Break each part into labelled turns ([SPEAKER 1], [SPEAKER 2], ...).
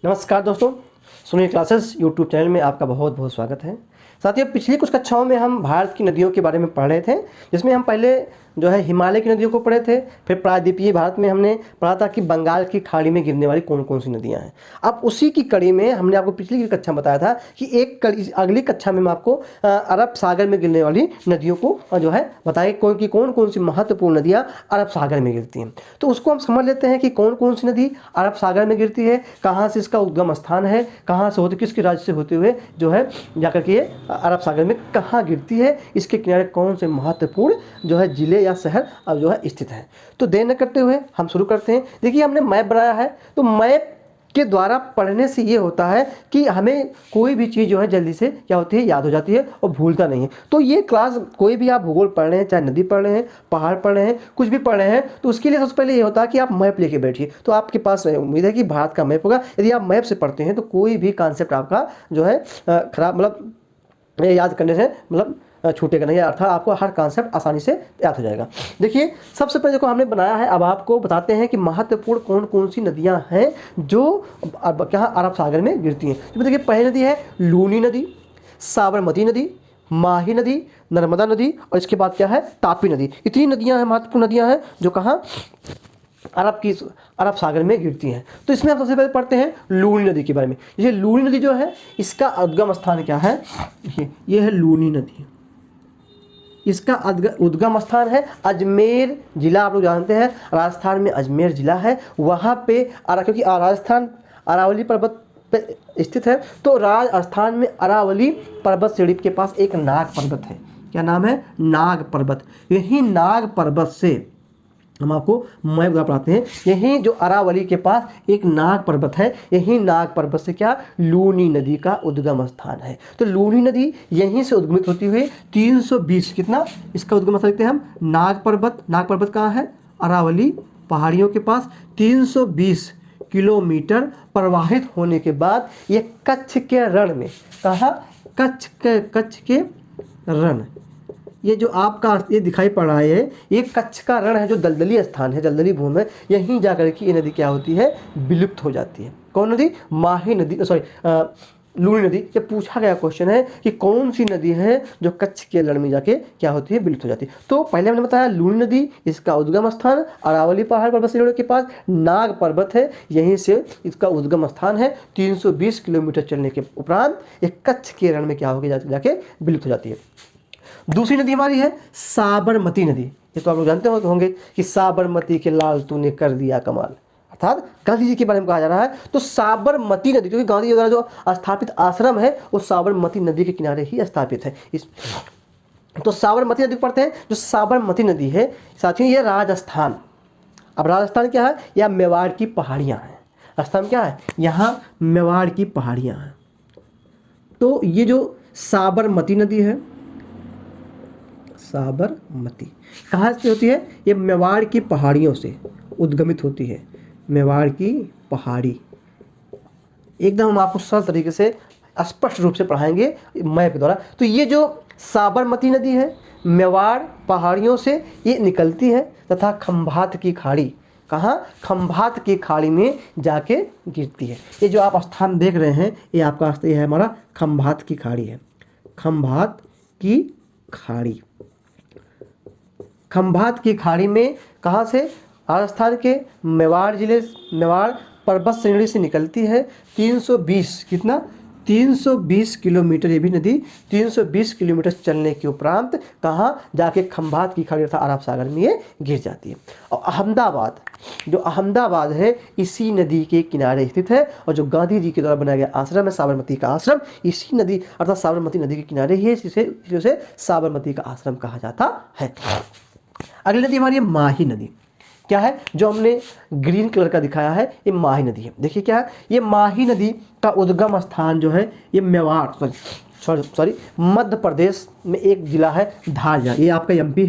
[SPEAKER 1] नमस्कार दोस्तों, Sunil classes YouTube channel में आपका बहुत बहुत स्वागत है। साथियों, पिछली कुछ कक्षाओं में हम भारत की नदियों के बारे में पढ़ रहे थे, जिसमें हम पहले जो है हिमालय की नदियों को पढ़े थे। फिर प्रायद्वीपीय भारत में हमने पढ़ा था कि बंगाल की खाड़ी में गिरने वाली कौन कौन सी नदियां हैं। अब उसी की कड़ी में हमने आपको पिछली की कक्षा में बताया था कि अगली कक्षा में मैं आपको अरब सागर में गिरने वाली नदियों को जो है बताएं कौन कौन सी महत्वपूर्ण नदियाँ अरब सागर में गिरती हैं। तो उसको हम समझ लेते हैं कि कौन कौन सी नदी अरब सागर में गिरती है, कहाँ से इसका उद्गम स्थान है, कहाँ से होते किसके राज्य से होते हुए जो है जाकर के ये अरब सागर में कहाँ गिरती है, इसके किनारे कौन से महत्वपूर्ण जो है जिले या शहर अब जो है स्थित है। तो देर न करते हुए हम शुरू करते हैं। देखिए, हमने मैप बनाया है, तो मैप के द्वारा पढ़ने से ये होता है कि हमें कोई भी चीज़ जो है जल्दी से क्या होती है, याद हो जाती है और भूलता नहीं है। तो ये क्लास कोई भी आप भूगोल पढ़ रहे हैं, चाहे नदी पढ़ रहे हैं, पहाड़ पढ़ रहे हैं, कुछ भी पढ़ रहे हैं, तो उसके लिए सबसे पहले ये होता है कि आप मैप लेके बैठिए। तो आपके पास उम्मीद है कि भारत का मैप होगा। यदि आप मैप से पढ़ते हैं तो कोई भी कॉन्सेप्ट आपका जो है खराब मतलब याद करने से मतलब छूटेगा नहीं, अर्थात आपको हर कॉन्सेप्ट आसानी से याद हो जाएगा। देखिए, सबसे पहले देखो हमने बनाया है, अब आपको बताते हैं कि महत्वपूर्ण कौन कौन सी नदियां हैं जो क्या अरब सागर में गिरती हैं। तो देखिए, पहली नदी है लूनी नदी, साबरमती नदी, माही नदी, नर्मदा नदी और इसके बाद क्या है, तापी नदी। इतनी नदियां हैं, महत्वपूर्ण नदियां हैं जो कहाँ अरब सागर में गिरती हैं। तो इसमें हम सबसे पहले पढ़ते हैं लूनी नदी के बारे में। जैसे लूनी नदी जो है, इसका उद्गम स्थान क्या है, ये है लूनी नदी। इसका उद्गम स्थान है अजमेर जिला। आप लोग जानते हैं राजस्थान में अजमेर जिला है, वहाँ पे क्योंकि राजस्थान अरावली पर्वत पे स्थित है, तो राजस्थान में अरावली पर्वत श्रेणी के पास एक नाग पर्वत है। क्या नाम है? नाग पर्वत। यही नाग पर्वत से हम आपको मैप द्वारा पढ़ाते हैं। यहीं जो अरावली के पास एक नाग पर्वत है, यहीं नाग पर्वत से क्या लूनी नदी का उद्गम स्थान है। तो लूनी नदी यहीं से उद्गमित होती हुई 320 कितना इसका उद्गम स्थल लिखते हैं हम, नाग पर्वत। नाग पर्वत कहाँ है? अरावली पहाड़ियों के पास। 320 किलोमीटर प्रवाहित होने के बाद ये कच्छ के रण में, कहाँ? कच्छ के रण, ये जो आपका ये दिखाई पड़ रहा है, ये कच्छ का रण है, जो दलदली स्थान है, दलदली भूमि है। यहीं जाकर के ये नदी क्या होती है, विलुप्त हो जाती है। कौन नदी? माही नदी, लूनी नदी। ये पूछा गया क्वेश्चन है कि कौन सी नदी है जो कच्छ के रण में जाके क्या होती है, विलुप्त हो जाती है। तो पहले हमने बताया लूनी नदी, इसका उद्गम स्थान अरावली पहाड़ पर्वत श्रेणी के पास नाग पर्वत है, यहीं से इसका उद्गम स्थान है। 320 किलोमीटर चलने के उपरांत ये कच्छ के रण में क्या होगी, जाके विलुप्त हो जाती है। दूसरी नदी हमारी है साबरमती नदी। ये तो आप लोग जानते होंगे कि साबरमती के लाल तूने कर दिया कमाल, अर्थात गांधी जी के बारे में कहा जा रहा है। तो साबरमती नदी, क्योंकि गांधी जी द्वारा जो स्थापित आश्रम है वो साबरमती नदी के किनारे ही स्थापित है। तो साबरमती नदी पढ़ते हैं। जो साबरमती नदी है साथियों, ये राजस्थान, अब राजस्थान क्या है, या मेवाड़ की पहाड़ियाँ हैं। राजस्थान क्या है, यहाँ मेवाड़ की पहाड़ियाँ हैं। तो ये जो साबरमती नदी है, साबरमती कहाँ से होती है, ये मेवाड़ की पहाड़ियों से उद्गमित होती है। मेवाड़ की पहाड़ी, एकदम हम आपको सरल तरीके से स्पष्ट रूप से पढ़ाएंगे मैप के द्वारा। तो ये जो साबरमती नदी है, मेवाड़ पहाड़ियों से ये निकलती है तथा खंभात की खाड़ी, कहाँ? खंभात की खाड़ी में जाके गिरती है। ये जो आप स्थान देख रहे हैं, ये आपका ये है हमारा खंभात की खाड़ी है। खंभात की खाड़ी, खंभात की खाड़ी में कहाँ से? राजस्थान के मेवाड़ जिले, मेवाड़ पर्वत श्रेणी से निकलती है। 320 कितना? 320 किलोमीटर ये भी नदी 320 किलोमीटर चलने के उपरांत कहाँ जाके खंभात की खाड़ी अर्थात अरब सागर में ये गिर जाती है। और अहमदाबाद, जो अहमदाबाद है इसी नदी के किनारे स्थित है, और जो गांधी जी के द्वारा बनाया गया आश्रम है साबरमती का आश्रम, इसी नदी अर्थात साबरमती नदी के किनारे ही है, जिसे साबरमती का आश्रम कहा जाता है। अगली नदी हमारी है माही नदी। क्या है, जो हमने ग्रीन कलर का दिखाया है, ये माही नदी है। देखिए क्या है, ये माही नदी का उद्गम स्थान जो है ये मेवाड़ मध्य प्रदेश में एक जिला है धार जिला। ये आपका एमपी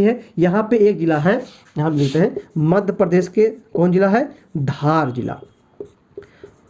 [SPEAKER 1] है। यहाँ पे एक जिला है, यहाँ लिखते हैं मध्य प्रदेश के कौन जिला है, धार जिला।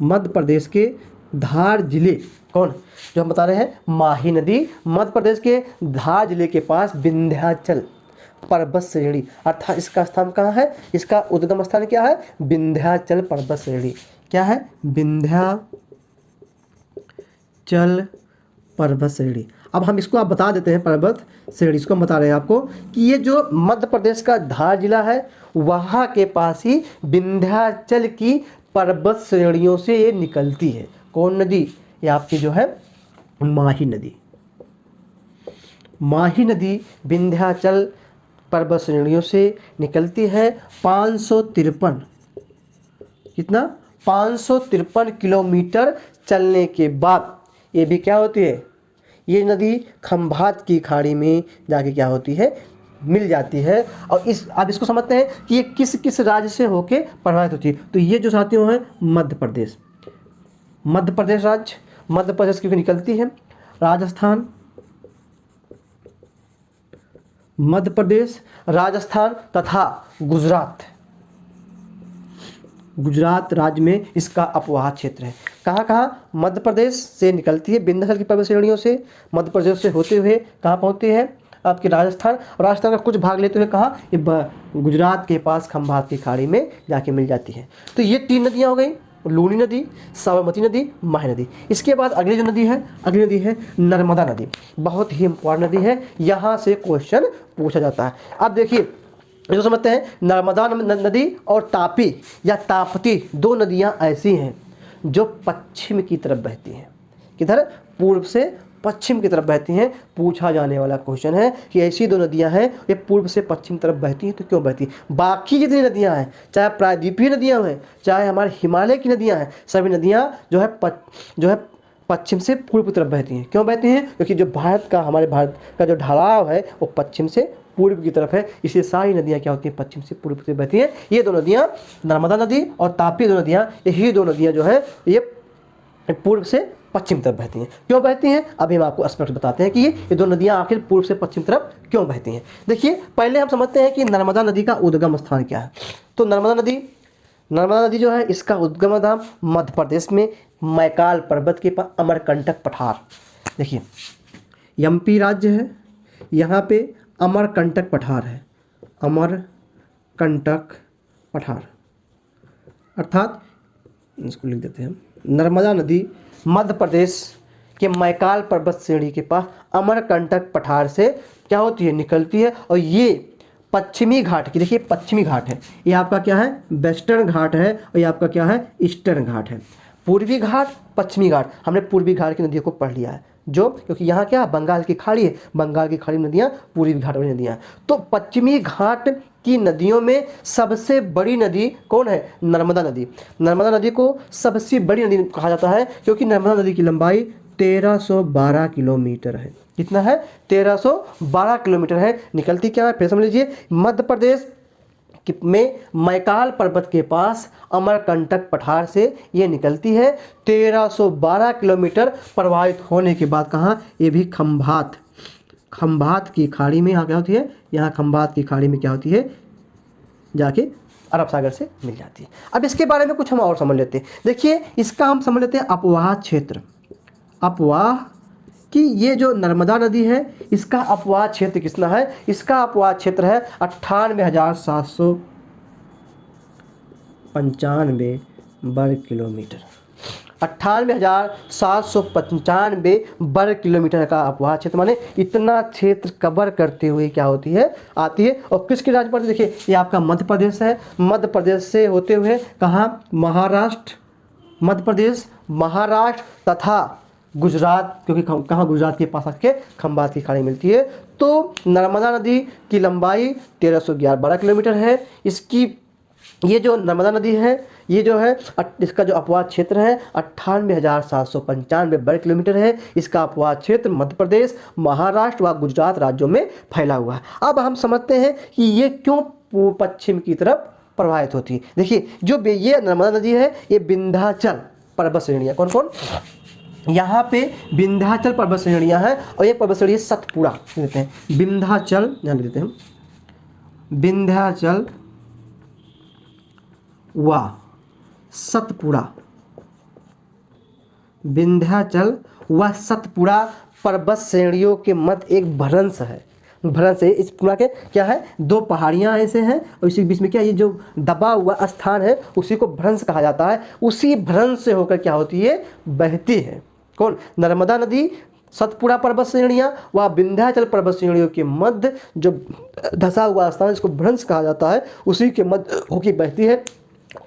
[SPEAKER 1] मध्य प्रदेश के धार जिले कौन, जो हम बता रहे हैं माही नदी मध्य प्रदेश के धार जिले के पास विंध्याचल पर्वत श्रेणी, अर्थात इसका स्थान कहाँ है, इसका उद्गम स्थान क्या है, विंध्याचल पर्वत श्रेणी। क्या है, विंध्याचल पर्वत श्रेणी। अब हम इसको आप बता देते हैं, पर्वत श्रेणी इसको हम बता रहे हैं आपको कि ये जो मध्य प्रदेश का धार जिला है वहाँ के पास ही विंध्याचल की पर्वत श्रेणियों से ये निकलती है। कौन नदी, ये आपकी जो है माही नदी। माही नदी विंध्याचल पर्वत श्रेणियों से निकलती है। 553 कितना, 553 किलोमीटर चलने के बाद ये भी क्या होती है, ये नदी खंभात की खाड़ी में जाके क्या होती है, मिल जाती है। और इस अब इसको समझते हैं कि ये किस किस राज्य से होके प्रभावित होती है। तो ये जो साथियों है मध्य प्रदेश, मध्य प्रदेश राज्य, मध्य प्रदेश की निकलती है। राजस्थान, मध्य प्रदेश, राजस्थान तथा गुजरात, गुजरात राज्य में इसका अपवाह क्षेत्र है। कहाँ कहाँ, मध्य प्रदेश से निकलती है विंध्याचल की पर्वत श्रेणियों से, मध्य प्रदेश से होते हुए कहाँ पहुँचती है आपके राजस्थान, राजस्थान का कुछ भाग लेते हुए कहाँ, ये गुजरात के पास खंभात की खाड़ी में जाके मिल जाती है। तो ये 3 नदियाँ हो गई, लूनी नदी, साबरमती नदी, माही नदी। इसके बाद अगली जो नदी है, अगली नदी है नर्मदा नदी। बहुत ही इंपॉर्टेंट नदी है, यहाँ से क्वेश्चन पूछा जाता है। अब देखिए जो समझते हैं, नर्मदा नदी और तापी या ताप्ती 2 नदियाँ ऐसी हैं जो पश्चिम की तरफ बहती हैं। किधर, पूर्व से पश्चिम की तरफ बहती हैं। पूछा जाने वाला क्वेश्चन है कि ऐसी 2 नदियां हैं ये पूर्व से पश्चिम तरफ बहती हैं, तो क्यों बहती हैं। बाकी जितनी नदियां हैं, चाहे प्रायद्वीपीय नदियां हैं, चाहे हमारे हिमालय की नदियां हैं, सभी नदियां जो है पश्चिम से पूर्व की तरफ बहती हैं। क्यों बहती हैं, क्योंकि जो हमारे भारत का जो ढलाव है वो पश्चिम से पूर्व की तरफ है, इसलिए सारी नदियाँ क्या होती हैं, पश्चिम से पूर्व की तरफ बहती हैं। ये 2 नदियाँ, नर्मदा नदी और तापी 2 नदियाँ, यही 2 नदियाँ जो है ये पूर्व से पश्चिम तरफ बहती हैं। क्यों बहती हैं, अभी हम आपको स्पष्ट बताते हैं कि ये 2 नदियाँ आखिर पूर्व से पश्चिम तरफ क्यों बहती हैं। देखिए पहले हम समझते हैं कि नर्मदा नदी का उद्गम स्थान क्या है। तो नर्मदा नदी जो है इसका उद्गम स्थान मध्य प्रदेश में मैकाल पर्वत के पास अमरकंटक पठार। देखिए एमपी राज्य है, यहाँ पे अमरकंटक पठार है, अमरकंटक पठार, अर्थात इसको लिख देते हैं हम, नर्मदा नदी मध्य प्रदेश के मैकाल पर्वत श्रेणी के पास अमरकंटक पठार से क्या होती है, निकलती है। और ये पश्चिमी घाट की, देखिए पश्चिमी घाट है, ये आपका क्या है, वेस्टर्न घाट है, और ये आपका क्या है, ईस्टर्न घाट है। पूर्वी घाट, पश्चिमी घाट, हमने पूर्वी घाट की नदियों को पढ़ लिया है, जो क्योंकि यहाँ क्या बंगाल की खाड़ी है, बंगाल की खाड़ी नदियाँ पूर्वी घाट वाली नदियाँ। तो पश्चिमी घाट की नदियों में सबसे बड़ी नदी कौन है, नर्मदा नदी। नर्मदा नदी को सबसे बड़ी नदी कहा जाता है क्योंकि नर्मदा नदी की लंबाई 1312 किलोमीटर है। कितना है, 1312 किलोमीटर है। निकलती क्या है, फिर समझ लीजिए, मध्य प्रदेश में मैकाल पर्वत के पास अमरकंटक पठार से ये निकलती है। 1312 किलोमीटर प्रवाहित होने के बाद कहाँ, ये भी खंभात की खाड़ी में यहाँ क्या होती है, यहाँ खंभात की खाड़ी में क्या होती है, जाके अरब सागर से मिल जाती है। अब इसके बारे में कुछ हम और समझ लेते हैं। देखिए इसका हम समझ लेते हैं अपवाह क्षेत्र। अपवाह कि ये जो नर्मदा नदी है इसका अपवाह क्षेत्र कितना है, इसका अपवाह क्षेत्र है 98,795 वर्ग किलोमीटर। 98,795 वर्ग किलोमीटर का अपवाह क्षेत्र, माने इतना क्षेत्र कवर करते हुए क्या होती है, आती है। और किसके राज्य पर, देखिए ये आपका मध्य प्रदेश है, मध्य प्रदेश से होते हुए कहाँ, महाराष्ट्र, मध्य प्रदेश, महाराष्ट्र तथा गुजरात, क्योंकि कहाँ गुजरात के पास आके खंभात की खाड़ी मिलती है। तो नर्मदा नदी की लंबाई 1312 किलोमीटर है। इसकी ये जो नर्मदा नदी है ये जो है इसका जो अपवाह क्षेत्र है 98,795 वर्ग किलोमीटर है। इसका अपवाह क्षेत्र मध्य प्रदेश, महाराष्ट्र व गुजरात राज्यों में फैला हुआ है। अब हम समझते हैं कि ये क्यों पश्चिम की तरफ प्रवाहित होती है। देखिए जो ये नर्मदा नदी है ये विंध्याचल पर्वत श्रेणियाँ, कौन कौन, यहाँ पे विंध्याचल पर्वत श्रेणियाँ हैं। और ये पर्वत श्रेणी सतपुड़ा देते हैं, विंध्याचल ध्यान देते हैं, विंध्याचल व सतपुड़ा, विंध्याचल व सतपुड़ा पर्वत श्रेणियों के मध्य एक भ्रंश है। भ्रंश है। इस पूरा के क्या है, दो पहाड़ियाँ ऐसे हैं और इसी बीच में क्या, ये जो दबा हुआ स्थान है उसी को भ्रंश कहा जाता है। उसी भ्रंश से होकर क्या होती है, बहती है। कौन, नर्मदा नदी सतपुड़ा पर्वत श्रेणियाँ व विंध्याचल पर्वत श्रेणियों के मध्य जो धसा हुआ स्थान जिसको भ्रंश कहा जाता है उसी के मध्य होकर बहती है।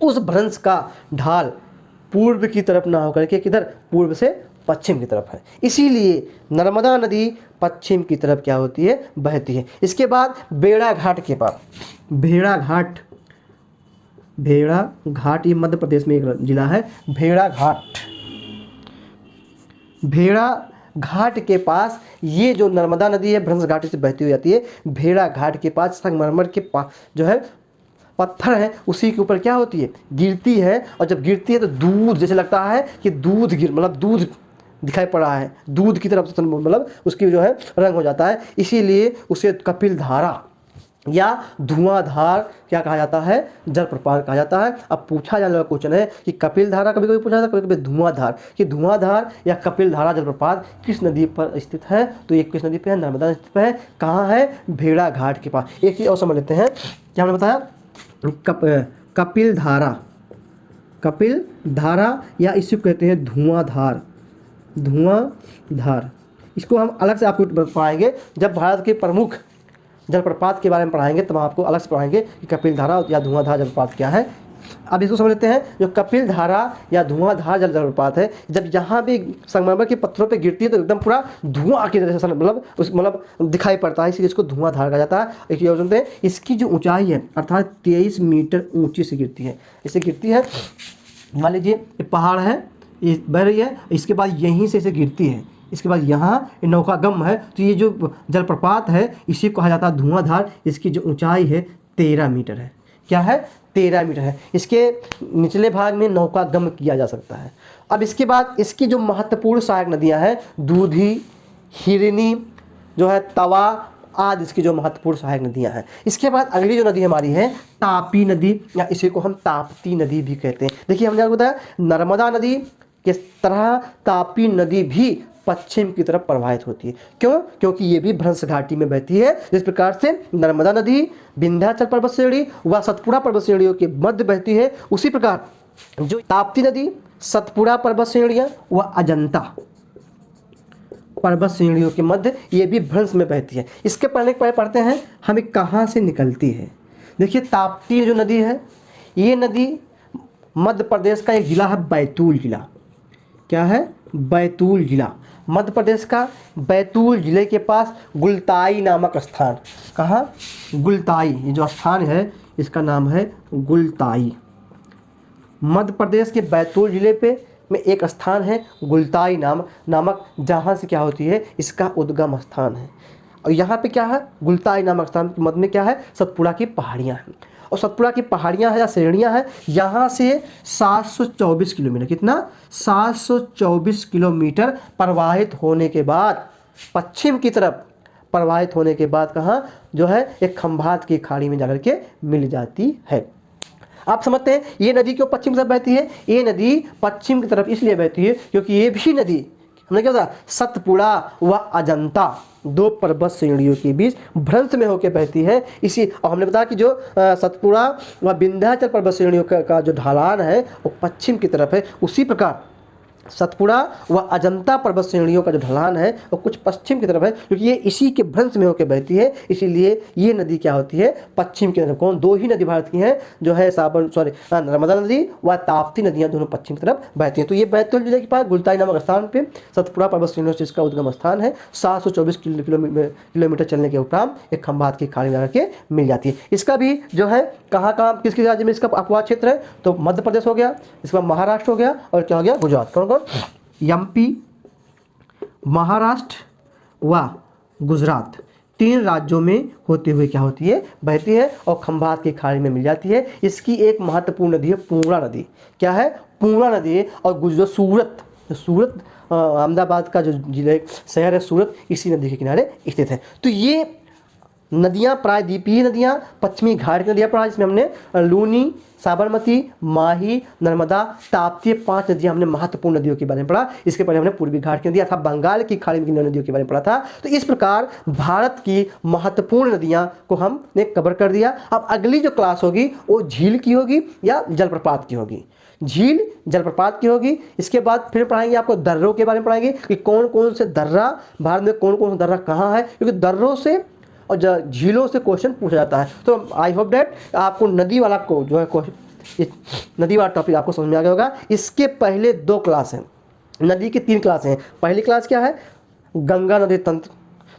[SPEAKER 1] उस भ्रंश का ढाल पूर्व की तरफ ना होकर के किधर, पूर्व से पश्चिम की तरफ है, इसीलिए नर्मदा नदी पश्चिम की तरफ क्या होती है, बहती है। इसके बाद बेड़ा घाट के पास, भेड़ा घाट, भेड़ा घाट ये मध्य प्रदेश में एक जिला है। भेड़ा घाट, भेड़ा घाट के पास ये जो नर्मदा नदी है भ्रंश घाटी से बहती हुई जाती है। भेड़ा घाट के पास संगमरमर के पास जो है पत्थर है उसी के ऊपर क्या होती है, गिरती है। और जब गिरती है तो दूध जैसे लगता है कि दूध गिर, मतलब दूध दिखाई पड़ रहा है, दूध की तरफ से मतलब उसकी जो है रंग हो जाता है, इसीलिए उसे कपिल धारा या धुआंधार क्या कहा जाता है, जलप्रपात कहा जाता है। अब पूछा जाने वाला क्वेश्चन है कि कपिल धारा कभी कभी पूछा जाता है, कभी कभी धुआंधार, कि धुआंधार या कपिल धारा जलप्रपात किस नदी पर स्थित है, तो ये किस नदी पे है, नर्मदा नदी पे है। कहाँ है, भेड़ा घाट के पास। एक चीज़ और समझ लेते हैं, क्या हमने बताया, कपिल धारा, कपिल धारा या इसी को कहते हैं धुआंधार, धुआंधार। इसको हम अलग से आपको पढ़ाएंगे जब भारत के प्रमुख जलप्रपात के बारे में पढ़ाएंगे, तब हम आपको अलग से पढ़ाएंगे कि कपिल धारा या धुआंधार जलप्रपात क्या है। अब इसको समझ लेते हैं, जो कपिल धारा या धुआंधार जलप्रपात है, जब यहाँ भी संगमरमर के पत्थरों पे गिरती है तो एकदम पूरा धुआं की तरह से मतलब दिखाई पड़ता है, इसलिए इसको धुआंधार कहा जाता है। एक चीज़ और सुनते हैं, इसकी जो ऊंचाई है अर्थात 23 मीटर ऊंची से गिरती है। इससे गिरती है, मान लीजिए ये पहाड़ है, ये बह रही है, इसके बाद यहीं से इसे गिरती है, इसके बाद यहाँ नौकागम है, तो ये जो जलप्रपात है इसी को कहा जाता है धुआंधार। इसकी जो ऊंचाई है 13 मीटर है। क्या है, 13 मीटर है। इसके निचले भाग में नौकागम किया जा सकता है। अब इसके बाद इसकी जो महत्वपूर्ण सहायक नदियाँ हैं, दूधी, हिरनी जो है, तवा आदि इसकी जो महत्वपूर्ण सहायक नदियाँ हैं। इसके बाद अगली जो नदी हमारी है तापी नदी, या इसी को हम ताप्ती नदी भी कहते हैं। देखिए हमने आपको बताया नर्मदा नदी किस तरह तापी नदी भी पश्चिम की तरफ प्रवाहित होती है। क्यों, क्योंकि ये भी भ्रंश घाटी में बहती है। जिस प्रकार से नर्मदा नदी विंध्याचल पर्वत श्रेणी व सतपुड़ा पर्वत श्रेणियों के मध्य बहती है, उसी प्रकार जो ताप्ती नदी सतपुड़ा पर्वत श्रेणियां व अजंता पर्वत श्रेणियों के मध्य ये भी भ्रंश में बहती है। इसके पढ़ते हैं हमें कहाँ से निकलती है। देखिए ताप्ती जो नदी है, ये नदी मध्य प्रदेश का एक जिला है बैतूल जिला। क्या है, बैतूल जिला, मध्य प्रदेश का बैतूल जिले के पास गुलताई नामक स्थान। कहाँ, गुलताई, ये जो स्थान है इसका नाम है गुलताई। मध्य प्रदेश के बैतूल जिले पे में एक स्थान है गुलताई नामक जहाँ से क्या होती है, इसका उद्गम स्थान है। और यहाँ पे क्या है, गुलताई नामक स्थान के मध्य में क्या है, सतपुड़ा की पहाड़ियाँ हैं। और सतपुड़ा की पहाड़ियाँ हैं या श्रेणियाँ हैं, यहाँ से 724 किलोमीटर, कितना, 724 किलोमीटर प्रवाहित होने के बाद पश्चिम की तरफ प्रवाहित होने के बाद कहाँ जो है एक खंभात की खाड़ी में जाकर के मिल जाती है। आप समझते हैं ये नदी क्यों पश्चिम की तरफ बहती है। ये नदी पश्चिम की तरफ इसलिए बहती है क्योंकि ये भी नदी, हमने क्या बताया, सतपुड़ा व अजंता दो पर्वत श्रेणियों के बीच भ्रंश में होकर बहती है। इसी और हमने बताया कि जो सतपुड़ा व विंध्याचल पर्वत श्रेणियों का जो ढलान है वो पश्चिम की तरफ है, उसी प्रकार सतपुड़ा व अजंता पर्वत श्रेणियों का जो ढलान है वो कुछ पश्चिम की तरफ है, क्योंकि ये इसी के भ्रंश में होकर बहती है, इसीलिए ये नदी क्या होती है, पश्चिम की तरफ। कौन, दो ही नदी भारत की हैं जो है नर्मदा नदी व ताप्ती नदियाँ दोनों पश्चिम की तरफ बहती हैं। तो ये बैतूल जिले के पास गुलताई नामक स्थान पे सतपुड़ा पर्वत श्रेणियों से इसका उद्गम स्थान है। 724 किलोमीटर चलने के उपरांत एक खंभात की खाड़ी में जाकर के मिल जाती है। इसका भी जो है कहाँ किस राज्य में इसका अपवाद क्षेत्र है, तो मध्य प्रदेश हो गया, इसका महाराष्ट्र हो गया, और क्या हो गया, गुजरात। कौन कौन, एमपी, महाराष्ट्र व गुजरात, 3 राज्यों में होते हुए क्या होती है, बहती है और खंभात की खाड़ी में मिल जाती है। इसकी एक महत्वपूर्ण नदी है पूर्णा नदी। क्या है, पूर्णा नदी। और जो सूरत अहमदाबाद का जो जिले शहर है सूरत, इसी नदी के किनारे स्थित है। तो ये नदियाँ प्रायद्वीपीय नदियाँ, पश्चिमी घाट की नदियाँ पढ़ा, जिसमें हमने लूनी, साबरमती, माही, नर्मदा, ताप्ती, 5 नदियाँ हमने महत्वपूर्ण नदियों के बारे में पढ़ा। इसके पहले हमने पूर्वी घाट की नदियाँ अर्थात बंगाल की खाड़ी की नदियों के बारे में पढ़ा था। तो इस प्रकार भारत की महत्वपूर्ण नदियाँ को हमने कवर कर दिया। अब अगली जो क्लास होगी वो झील की होगी या जलप्रपात की होगी। झील जलप्रपात की होगी। इसके बाद फिर पढ़ाएंगे आपको दर्रों के बारे में पढ़ाएंगे कि कौन कौन से दर्रा भारत में, कौन कौन सा दर्रा कहाँ है, क्योंकि दर्रों से और झीलों से क्वेश्चन पूछा जाता है। तो आई होप डेट आपको नदी वाला को जो है नदी वाला टॉपिक आपको समझ में आ गया होगा। इसके पहले 2 क्लास हैं, नदी की 3 क्लास हैं। पहली क्लास क्या है? गंगा नदी तंत्र,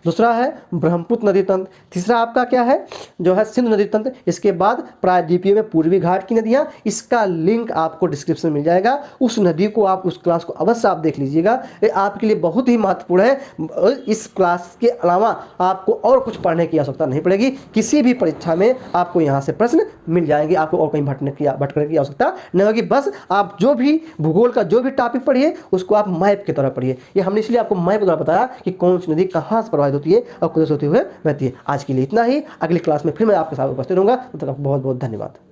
[SPEAKER 1] दूसरा है ब्रह्मपुत्र नदी तंत्र, तीसरा आपका क्या है जो है सिंधु नदी तंत्र। इसके बाद प्रायद्वीपीय में पूर्वी घाट की नदियाँ, इसका लिंक आपको डिस्क्रिप्शन में मिल जाएगा। उस नदी को आप, उस क्लास को अवश्य आप देख लीजिएगा, ये आपके लिए बहुत ही महत्वपूर्ण है। इस क्लास के अलावा आपको और कुछ पढ़ने की आवश्यकता नहीं पड़ेगी। किसी भी परीक्षा में आपको यहाँ से प्रश्न मिल जाएंगे, आपको और कहीं भटकने की आवश्यकता नहीं होगी। बस आप जो भी भूगोल का जो भी टॉपिक पढ़िए उसको आप मैप की तरह पढ़िए। ये हमने इसलिए आपको मैप द्वारा बताया कि कौन सी नदी कहाँ से होती है और कुछ होते हुए बहती है। आज के लिए इतना ही, अगली क्लास में फिर मैं आपके साथ उपस्थित रहूंगा। तब तक बहुत बहुत धन्यवाद।